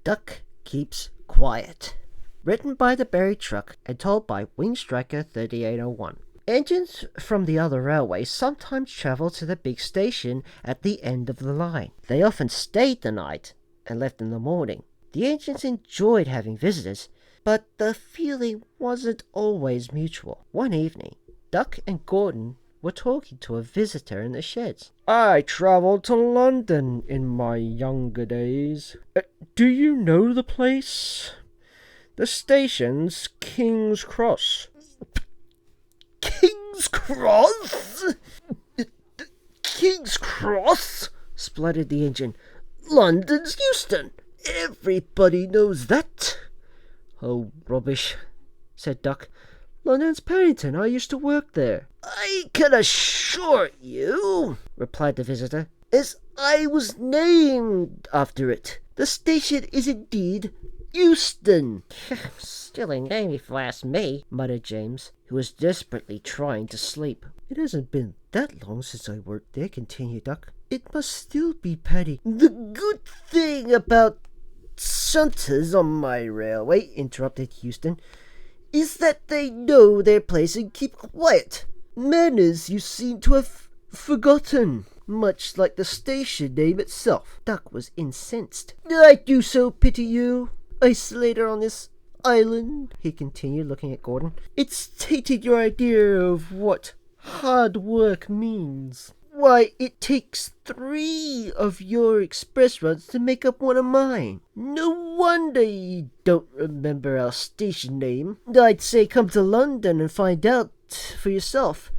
Duck Keeps Quiet. Written by the Buried Truck and told by Wing Striker 3801. Engines from the other railways sometimes travelled to the big station at the end of the line. They often stayed the night and left in the morning. The engines enjoyed having visitors, but the feeling wasn't always mutual. One evening, Duck and Gordon were talking to a visitor in the sheds. "I travelled to London in my younger days. Do you know the place? The station's King's Cross." "King's Cross? King's Cross?" spluttered the engine. "London's Euston. Everybody knows that." "Oh, rubbish," said Duck. "London's Paddington. I used to work there." "I can assure you," replied the visitor, "as I was named after it. The station is indeed Euston." "Silly name if you ask me," muttered James, who was desperately trying to sleep. "It hasn't been that long since I worked there," continued Duck. "It must still be Paddy." "The good thing about shunters on my railway," interrupted Houston, "is that they know their place and keep quiet. Manners you seem to have forgotten, much like the station name itself." Duck was incensed. "I do so pity you, isolated on this island," he continued, looking at Gordon. "It's tainted your idea of what hard work means. Why, it takes 3 of your express runs to make up one of mine. No wonder you don't remember our station name. I'd say come to London and find out for yourself,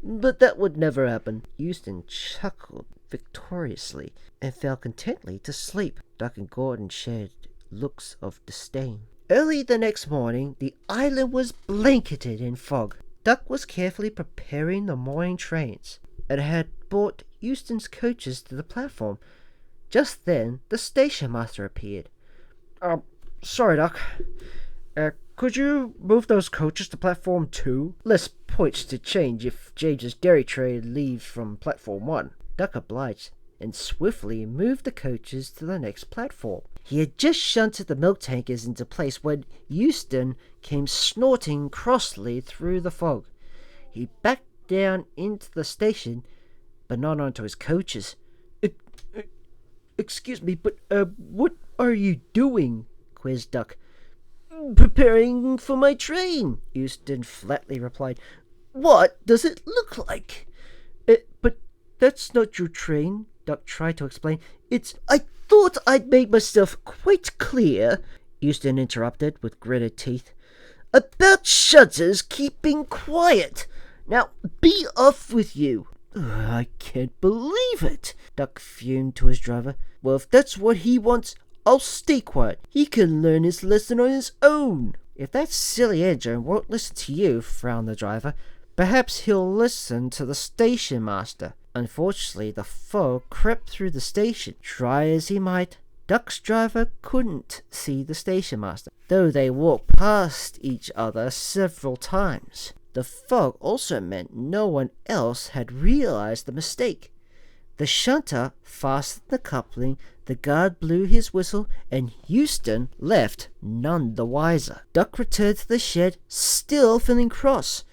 but that would never happen." Euston chuckled victoriously and fell contentedly to sleep. Duck and Gordon shared looks of disdain. Early the next morning, the island was blanketed in fog. Duck was carefully preparing the morning trains and had brought Euston's coaches to the platform. Just then, the station master appeared. "Sorry, Duck. Could you move those coaches to platform 2? Less points to change if James's dairy train leaves from platform 1. Duck obliged and swiftly moved the coaches to the next platform. He had just shunted the milk tankers into place when Euston came snorting crossly through the fog. He backed down into the station, but not onto his coaches. Excuse me, but what are you doing?" quizzed Duck. "Preparing for my train," Euston flatly replied. "What does it look like?" But that's not your train," Duck tried to explain. "I thought I'd made myself quite clear," Euston interrupted with gritted teeth, "about shunters keeping quiet. Now be off with you." "I can't believe it," Duck fumed to his driver. "Well, if that's what he wants, I'll stay quiet. He can learn his lesson on his own." "If that silly engine won't listen to you," frowned the driver, "perhaps he'll listen to the station master." Unfortunately, the fog crept through the station. Try as he might, Duck's driver couldn't see the station master, though they walked past each other several times. The fog also meant no one else had realized the mistake. The shunter fastened the coupling, the guard blew his whistle, and Euston left none the wiser. Duck returned to the shed, still feeling cross.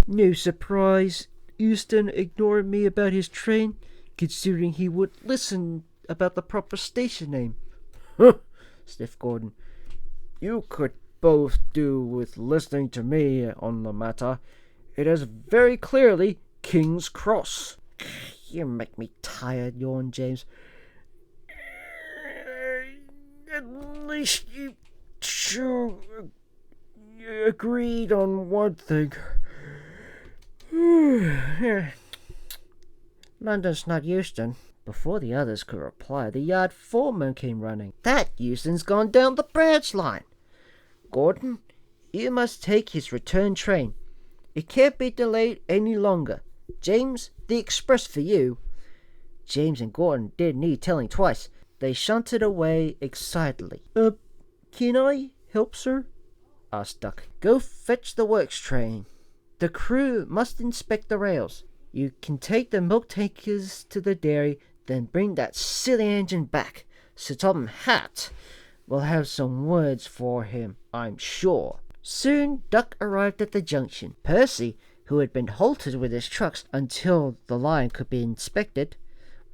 "No surprise Euston ignored me about his train, considering he would listen about the proper station name." Sniffed Gordon. "You could both do with listening to me on the matter. It is very clearly King's Cross." "You make me tired," yawned James. "At least you two agreed on one thing." "London's not Euston." Before the others could reply, the yard foreman came running. "That Euston's gone down the branch line. Gordon, you must take his return train. It can't be delayed any longer. James, the express for you." James and Gordon didn't need telling twice. They shunted away excitedly. Can I help, sir?" asked Duck. "Go fetch the works train. The crew must inspect the rails. You can take the milk tankers to the dairy, then bring that silly engine back. Sir Topham Hatt We'll have some words for him, I'm sure. Soon Duck arrived at the junction. Percy, who had been halted with his trucks until the line could be inspected,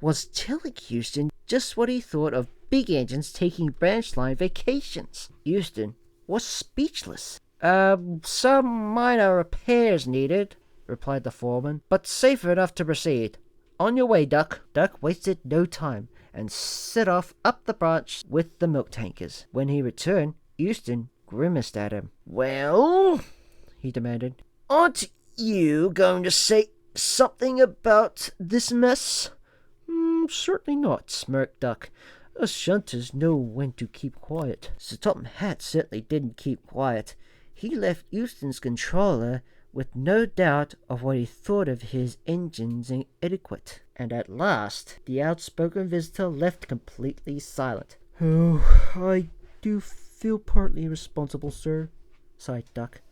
was telling Houston just what he thought of big engines taking branch line vacations. Houston was speechless. Some minor repairs needed, replied the foreman, but safe enough to proceed. On your way, Duck. Duck wasted no time and set off up the branch with the milk tankers. When he returned, Houston grimaced at him. Well, he demanded, aren't you going to say something about this mess? Certainly not, smirked Duck. Us shunters know when to keep quiet. Sir Topham Hatt certainly didn't keep quiet. He left Houston's controller with no doubt of what he thought of his engines and etiquette. And at last, the outspoken visitor left completely silent. Oh, I do feel partly responsible, sir, sighed Duck.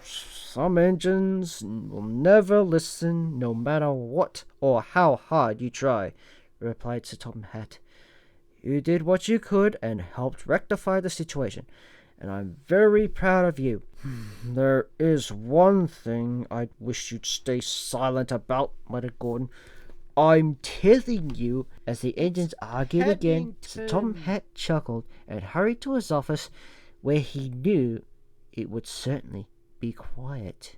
Some engines will never listen, no matter what or how hard you try, replied Sir Topham Hatt. You did what you could and helped rectify the situation, and I'm very proud of you. There is one thing I wish you'd stay silent about, muttered Gordon. I'm telling you. As the engines argued again, Sir Topham Hatt chuckled and hurried to his office, where he knew it would certainly be quiet.